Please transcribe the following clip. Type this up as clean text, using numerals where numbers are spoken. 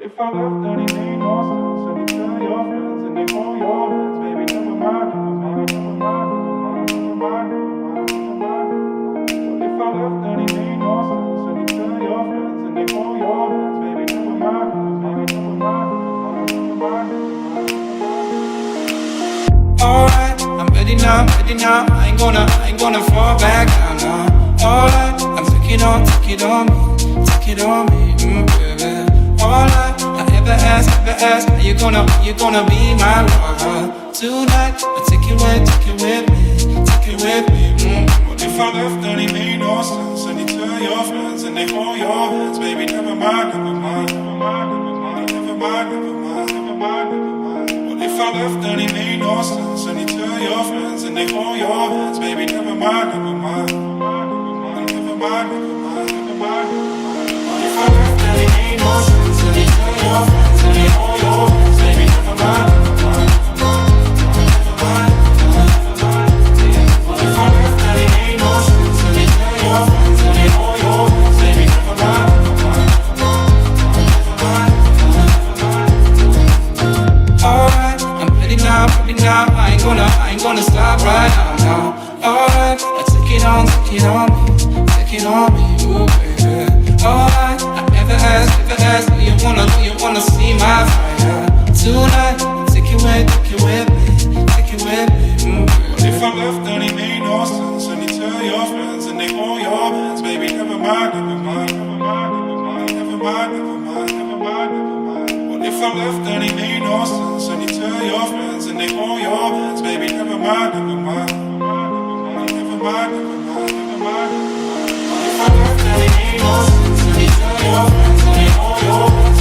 If I left, then it made no sense. And you tell your friends and they hold your hands, baby, never mind, never mind, never mind, never mind, never mind, never mind, never mind. But if I left, then it made no sense. And you tell your friends and they hold your hands, baby, never mind, never mind, never mind, never mind, never mind, never mind. Alright, I'm ready now, I ain't gonna fall back down now. Alright, I'm take it on me, baby. Alright, I ever ask, are you gonna be my lover? Tonight, I take it with me. What if I left, then it made no sense? And you tell your friends and they hold your hands, baby, never mind, never mind, never mind, never mind, never mind, never mind, never mind, never mind. What if I left, then it made no sense? And you tell your friends and they hold your hands, baby, never mind, never mind, never mind, never mind, never mind, never mind. What if I left, then it made no sense? And you tell your friends and they hold your hands, baby, never mind, never mind, never mind, never mind. What if I left, then it made no sense? And you tell your friends and they hold your hands, baby, never mind, never mind, never mind, never mind. Alright, I'm ready now, I ain't gonna stop right now. Alright, I take it on me, ooh baby. Alright, I ever ask, do you wanna see my fire? Tonight, take it with me, What if I left, then it made no sense? And you tell your friends and they hold your hands, baby, never mind, never mind, never mind, never mind, never mind, never mind, never mind. What if I left, then it made no sense? And you tell your friends and they hold your hands, baby, never mind, never mind, never mind, never mind, never mind. What if I left, then it made no sense? And you tell your friends and they hold your hands.